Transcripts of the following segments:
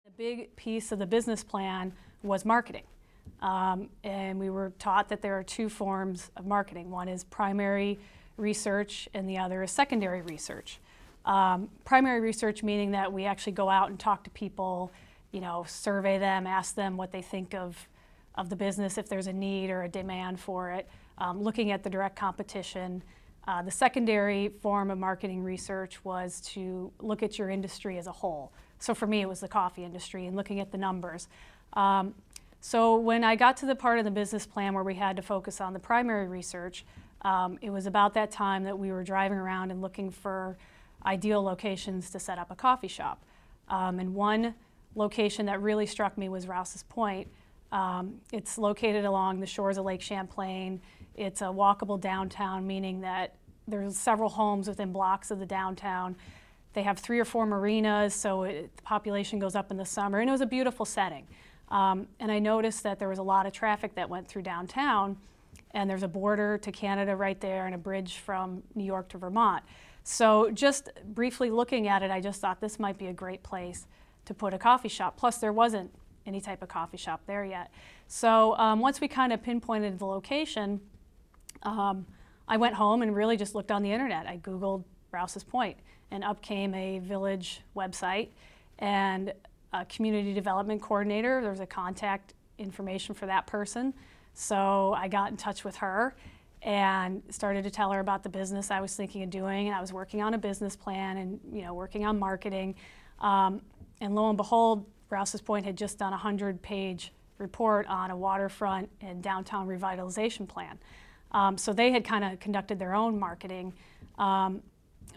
A big piece of the business plan was marketing. And we were taught that there are two forms of marketing. One is primary research and the other is secondary research. Primary research meaning that we actually go out and talk to people, survey them, ask them what they think of the business, if there's a need or a demand for it, looking at the direct competition. The secondary form of marketing research was to look at your industry as a whole. So for me, it was the coffee industry and looking at the numbers. So when I got to the part of the business plan where we had to focus on the primary research, it was about that time that we were driving around and looking for ideal locations to set up a coffee shop. And one location that really struck me was Rouse's Point. It's located along the shores of Lake Champlain. It's a walkable downtown, meaning that there's several homes within blocks of the downtown. They have 3 or 4 marinas, so the population goes up in the summer, and it was a beautiful setting. And I noticed that there was a lot of traffic that went through downtown, and there's a border to Canada right there and a bridge from New York to Vermont. So just briefly looking at it, I just thought this might be a great place to put a coffee shop. Plus there wasn't any type of coffee shop there yet. So once we kind of pinpointed the location, I went home and really just looked on the internet. I Googled Rouse's Point, and up came a village website and a community development coordinator. There was a contact information for that person. So I got in touch with her and started to tell her about the business I was thinking of doing, and I was working on a business plan and working on marketing. And lo and behold, Rouse's Point had just done a 100-page report on a waterfront and downtown revitalization plan. So they had kind of conducted their own marketing.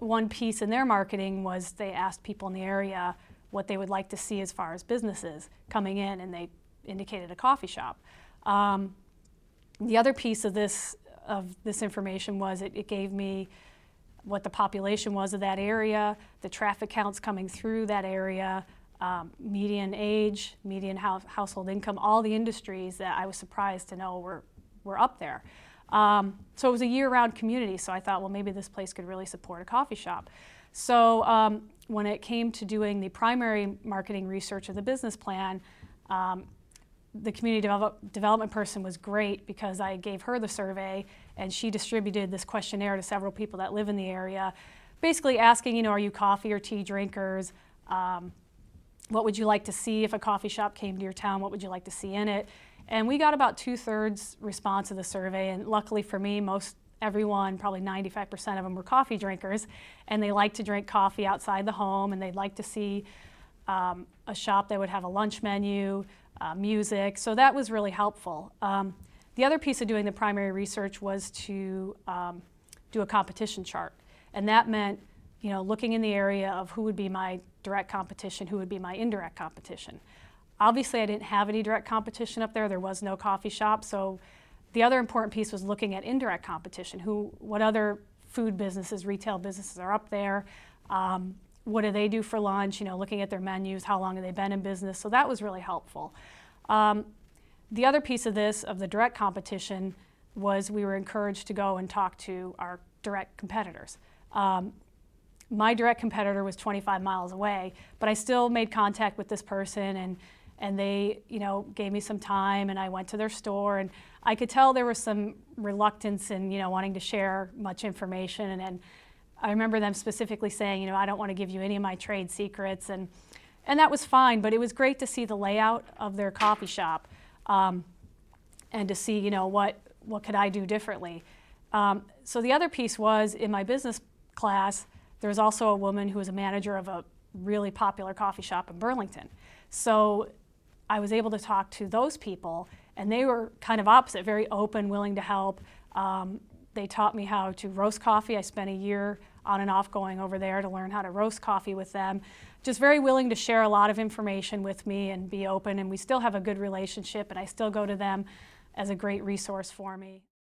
One piece in their marketing was they asked people in the area what they would like to see as far as businesses coming in, and they indicated a coffee shop. The other piece of this information was it gave me what the population was of that area, the traffic counts coming through that area, median age, median household income, all the industries that I was surprised to know were up there. So it was a year-round community, so I thought, well, maybe this place could really support a coffee shop. So when it came to doing the primary marketing research of the business plan, the community development person was great because I gave her the survey and she distributed this questionnaire to several people that live in the area, basically asking, are you coffee or tea drinkers? What would you like to see if a coffee shop came to your town? What would you like to see in it? And we got about 2/3 response of the survey, and luckily for me, everyone, probably 95% of them were coffee drinkers, and they like to drink coffee outside the home, and they'd like to see a shop that would have a lunch menu, music, so that was really helpful. The other piece of doing the primary research was to do a competition chart, and that meant looking in the area of who would be my direct competition, who would be my indirect competition. Obviously, I didn't have any direct competition up there. There was no coffee shop. So the other important piece was looking at indirect competition. What other food businesses, retail businesses are up there? What do they do for lunch? Looking at their menus, how long have they been in business? So that was really helpful. The other piece of the direct competition, was we were encouraged to go and talk to our direct competitors. My direct competitor was 25 miles away, but I still made contact with this person, and they gave me some time, and I went to their store, and I could tell there was some reluctance in wanting to share much information, and I remember them specifically saying, I don't want to give you any of my trade secrets, and that was fine, but it was great to see the layout of their coffee shop, and to see what could I do differently. So the other piece was, in my business class, there was also a woman who was a manager of a really popular coffee shop in Burlington. So I was able to talk to those people, and they were kind of opposite, very open, willing to help. They taught me how to roast coffee. I spent a year on and off going over there to learn how to roast coffee with them. Just very willing to share a lot of information with me and be open, and we still have a good relationship, and I still go to them as a great resource for me.